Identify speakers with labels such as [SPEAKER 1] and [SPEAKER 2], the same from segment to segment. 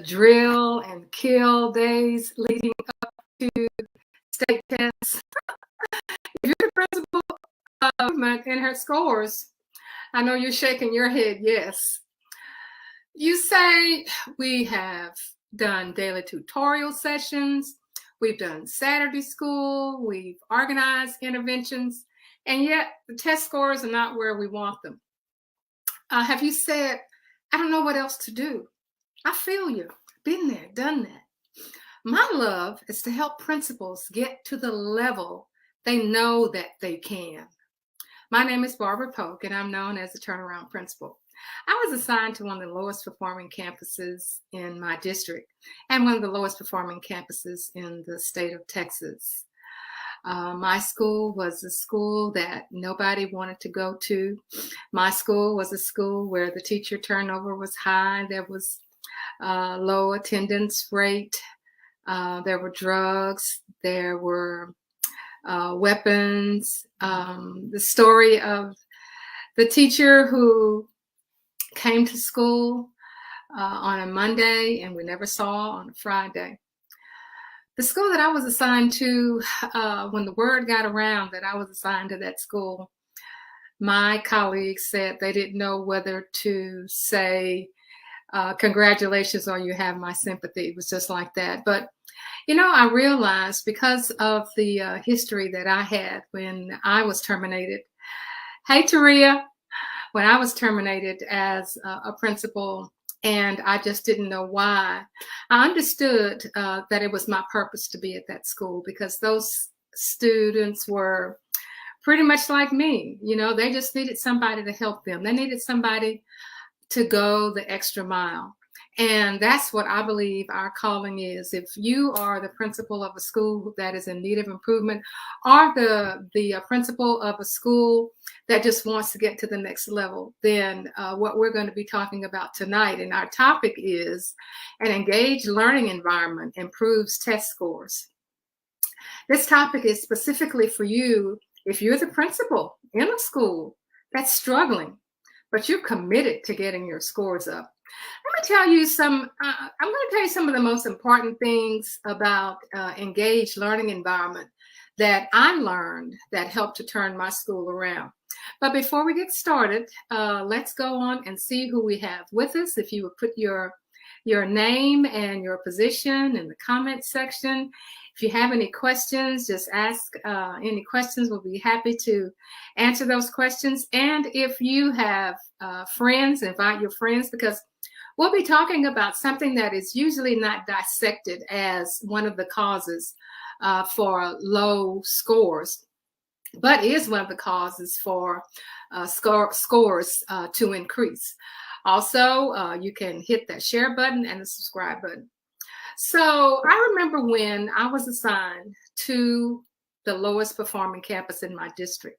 [SPEAKER 1] drill and kill days leading to state tests. If you're the principal in her scores, I know you're shaking your head, yes. You say we have done daily tutorial sessions, we've done Saturday school, we've organized interventions, and yet the test scores are not where we want them. Have you said, I don't know what else to do? I feel you. Been there, done that. My love is to help principals get to the level they know that they can. My name is Barbara Polk, and I'm known as the turnaround principal. I was assigned to one of the lowest performing campuses in my district and one of the lowest performing campuses in the state of Texas. My school was a school that nobody wanted to go to. My school was a school where the teacher turnover was high. There was low attendance rate. There were drugs. There were weapons. The story of the teacher who came to school on a Monday and we never saw on a Friday. The school that I was assigned to, when the word got around that I was assigned to that school, my colleagues said they didn't know whether to say congratulations or you have my sympathy. It was just like that. But you know, I realized because of the history that I had when I was terminated. Hey, Taria, when I was terminated as a principal and I just didn't know why, I understood that it was my purpose to be at that school because those students were pretty much like me. You know, they just needed somebody to help them. They needed somebody to go the extra mile. And that's what I believe our calling is. If you are the principal of a school that is in need of improvement, or the principal of a school that just wants to get to the next level, then what we're going to be talking about tonight, and our topic is an engaged learning environment improves test scores. This topic is specifically for you if you're the principal in a school that's struggling, but you're committed to getting your scores up. Let me tell you I'm going to tell you some of the most important things about engaged learning environment that I learned that helped to turn my school around. But before we get started, let's go on and see who we have with us. If you would put your name and your position in the comment section. If you have any questions, just ask any questions. We'll be happy to answer those questions. And if you have friends, invite your friends, because we'll be talking about something that is usually not dissected as one of the causes for low scores, but is one of the causes for scores to increase. Also, you can hit that share button and the subscribe button. So I remember when I was assigned to the lowest performing campus in my district,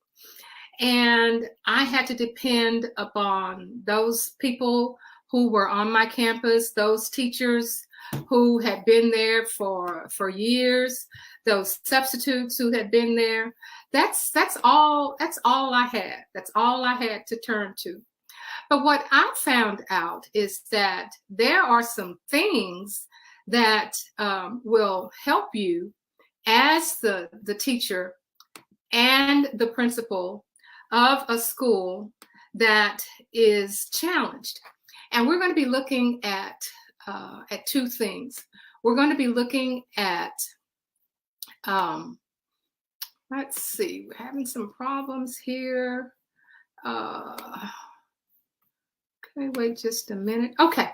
[SPEAKER 1] and I had to depend upon those people who were on my campus, those teachers who had been there for years, those substitutes who had been there. That's all I had. That's all I had to turn to. But what I found out is that there are some things that will help you as the teacher and the principal of a school that is challenged. And we're going to be looking at two things. We're going to be looking at, let's see, we're having some problems here. Okay, wait just a minute. Okay,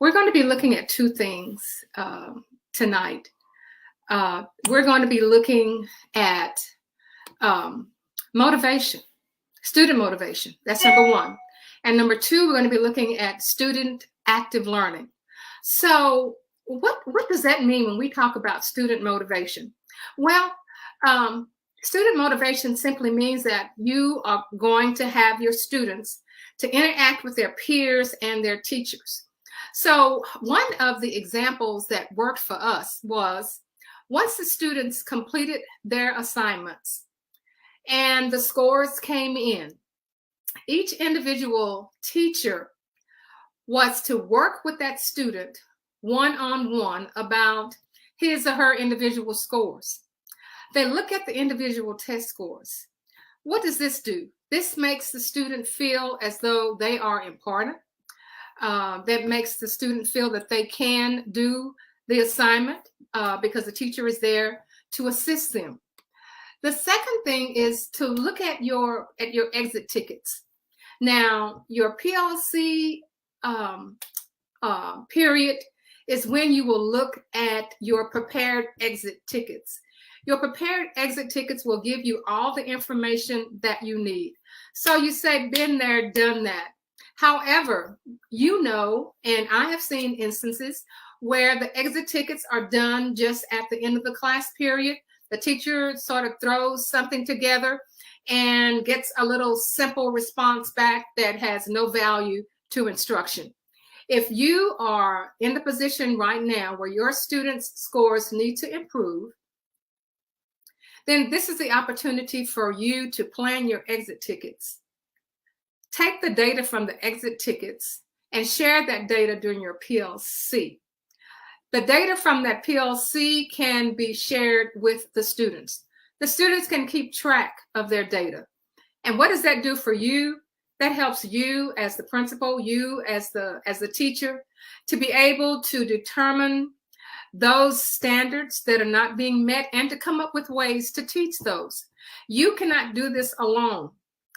[SPEAKER 1] we're going to be looking at two things tonight. We're going to be looking at motivation, student motivation. That's number one. And number two, we're going to be looking at student active learning. So what does that mean when we talk about student motivation? Well, student motivation simply means that you are going to have your students to interact with their peers and their teachers. So one of the examples that worked for us was once the students completed their assignments and the scores came in, each individual teacher was to work with that student one-on-one about his or her individual scores. They look at the individual test scores. What does this do? This makes the student feel as though they are important. That makes the student feel that they can do the assignment because the teacher is there to assist them. The second thing is to look at your exit tickets. Now, your PLC period is when you will look at your prepared exit tickets. Your prepared exit tickets will give you all the information that you need. So you say, been there, done that. However, you know, and I have seen instances where the exit tickets are done just at the end of the class period. The teacher sort of throws something together and gets a little simple response back that has no value to instruction. If you are in the position right now where your students' scores need to improve, then this is the opportunity for you to plan your exit tickets. Take the data from the exit tickets and share that data during your PLC. The data from that PLC can be shared with the students. The students can keep track of their data. And what does that do for you? That helps you as the principal, you as the teacher, to be able to determine those standards that are not being met and to come up with ways to teach those. You cannot do this alone.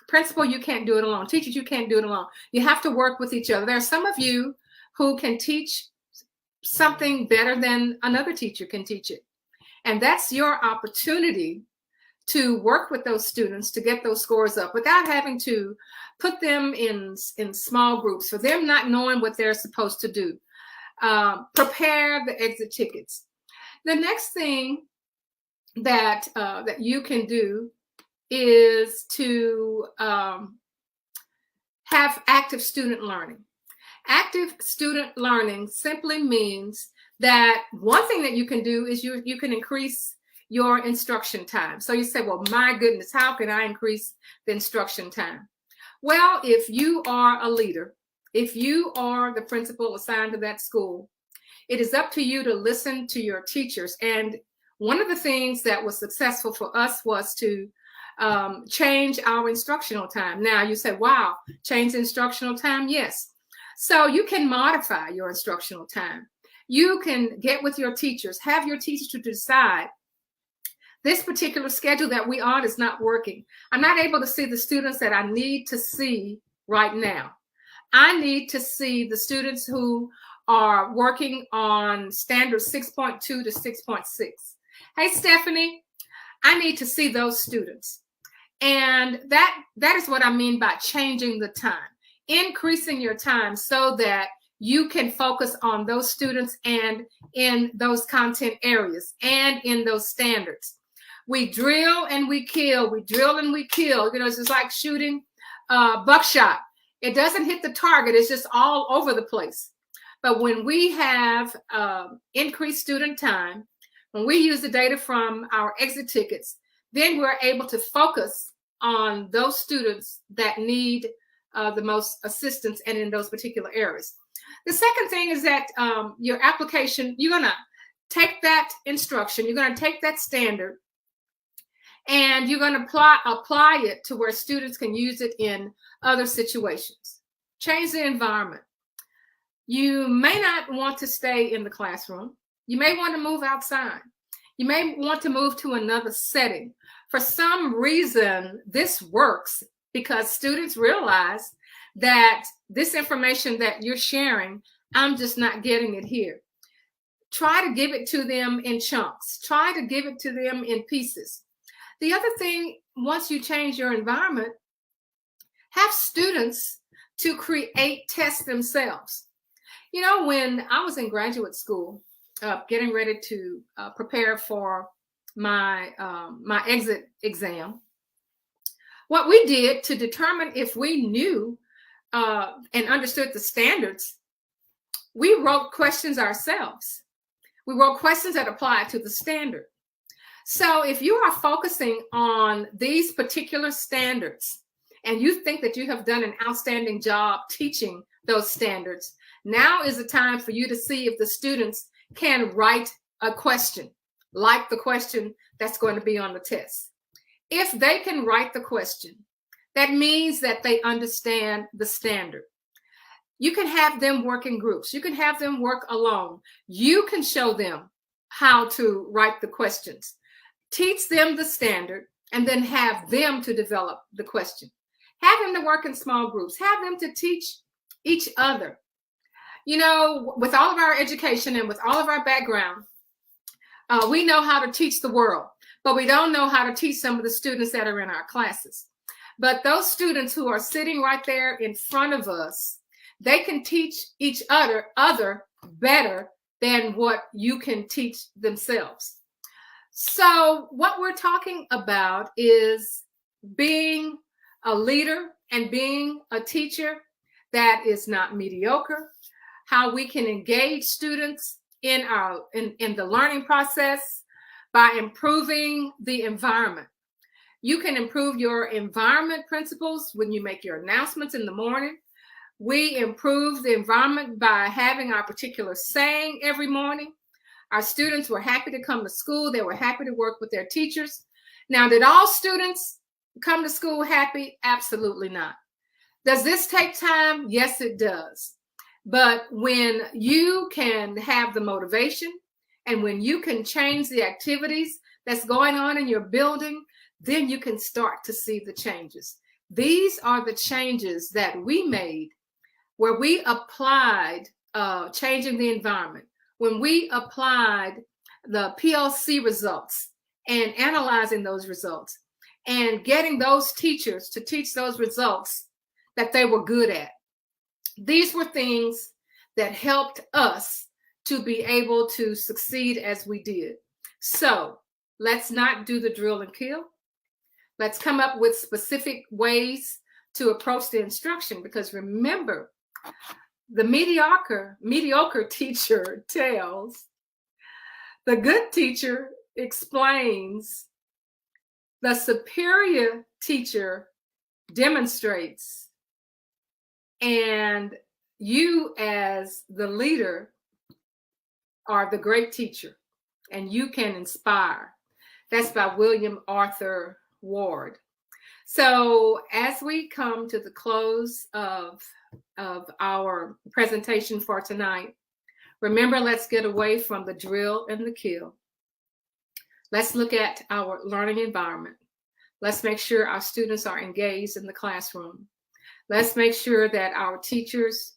[SPEAKER 1] Principal, you can't do it alone. Teachers, you can't do it alone. You have to work with each other. There are some of you who can teach something better than another teacher can teach it. And that's your opportunity to work with those students to get those scores up without having to put them in small groups, for them not knowing what they're supposed to do. Prepare the exit tickets. The next thing that you can do is to have active student learning. Active student learning simply means that one thing that you can do is you can increase your instruction time. So you say, well, my goodness, how can I increase the instruction time? Well, if you are a leader, if you are the principal assigned to that school, it is up to you to listen to your teachers. And one of the things that was successful for us was to change our instructional time. Now you say, wow, change the instructional time? Yes. So you can modify your instructional time. You can get with your teachers, have your teachers to decide this particular schedule that we on is not working. I'm not able to see the students that I need to see right now. I need to see the students who are working on standards 6.2 to 6.6. Hey, Stephanie, I need to see those students. And that is what I mean by changing the time, increasing your time so that you can focus on those students and in those content areas and in those standards. We drill and we kill. We drill and we kill. You know, it's just like shooting buckshot. It doesn't hit the target. It's just all over the place. But when we have increased student time, when we use the data from our exit tickets, then we're able to focus on those students that need the most assistance and in those particular areas. The second thing is that your application, you're going to take that instruction, you're going to take that standard, and you're going to apply it to where students can use it in other situations. Change the environment. You may not want to stay in the classroom. You may want to move outside. You may want to move to another setting. For some reason, this works because students realize that this information that you're sharing, I'm just not getting it here. Try to give it to them in chunks. Try to give it to them in pieces. The other thing, once you change your environment, have students to create tests themselves. You know, when I was in graduate school, getting ready to prepare for my exit exam, what we did to determine if we knew and understood the standards, we wrote questions ourselves. We wrote questions that apply to the standard. So if you are focusing on these particular standards and you think that you have done an outstanding job teaching those standards, Now is the time for you to see if the students can write a question, like the question that's going to be on the test. If they can write the question, that means that they understand the standard. You can have them work in groups. You can have them work alone. You can show them how to write the questions. Teach them the standard and then have them to develop the question. Have them to work in small groups. Have them to teach each other. You know, with all of our education and with all of our background, we know how to teach the world, but we don't know how to teach some of the students that are in our classes. But those students who are sitting right there in front of us, they can teach each other better than what you can teach themselves. So what we're talking about is being a leader and being a teacher that is not mediocre, how we can engage students in the learning process by improving the environment. You can improve your environment principles when you make your announcements in the morning. We improve the environment by having our particular saying every morning. Our students were happy to come to school. They were happy to work with their teachers. Now, did all students come to school happy? Absolutely not. Does this take time? Yes, it does. But when you can have the motivation and when you can change the activities that's going on in your building, then you can start to see the changes. These are the changes that we made where we applied changing the environment, when we applied the PLC results and analyzing those results and getting those teachers to teach those results that they were good at. These were things that helped us to be able to succeed as we did. So let's not do the drill and kill. Let's come up with specific ways to approach the instruction, because remember, the mediocre teacher tells, the good teacher explains, the superior teacher demonstrates, and you as the leader are the great teacher and you can inspire. That's by William Arthur Ward. So as we come to the close of our presentation for tonight, remember, let's get away from the drill and the kill. Let's look at our learning environment. Let's make sure our students are engaged in the classroom. Let's make sure that our teachers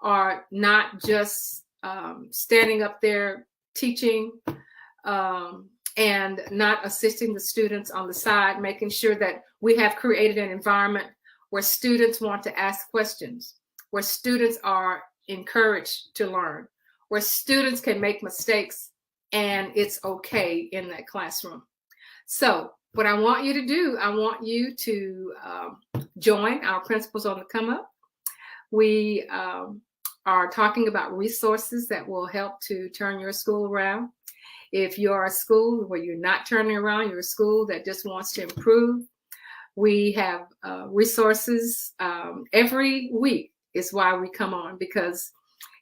[SPEAKER 1] are not just standing up there teaching and not assisting the students on the side, making sure that we have created an environment where students want to ask questions, where students are encouraged to learn, where students can make mistakes and it's okay in that classroom. So what I want you to do, I want you to join our Principals on the Come Up. We are talking about resources that will help to turn your school around. If you're a school where you're not turning around, you're a school that just wants to improve, we have resources every week is why we come on, because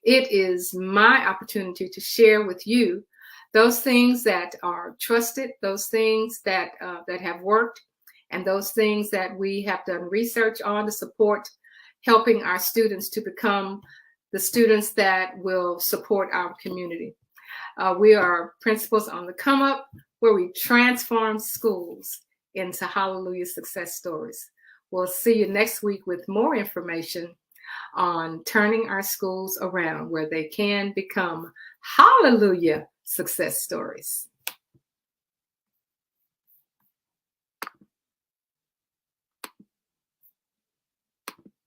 [SPEAKER 1] it is my opportunity to share with you those things that are trusted, those things that have worked, and those things that we have done research on to support helping our students to become the students that will support our community. We are Principals on the Come Up, where we transform schools into hallelujah success stories. We'll see you next week with more information on turning our schools around where they can become hallelujah success stories.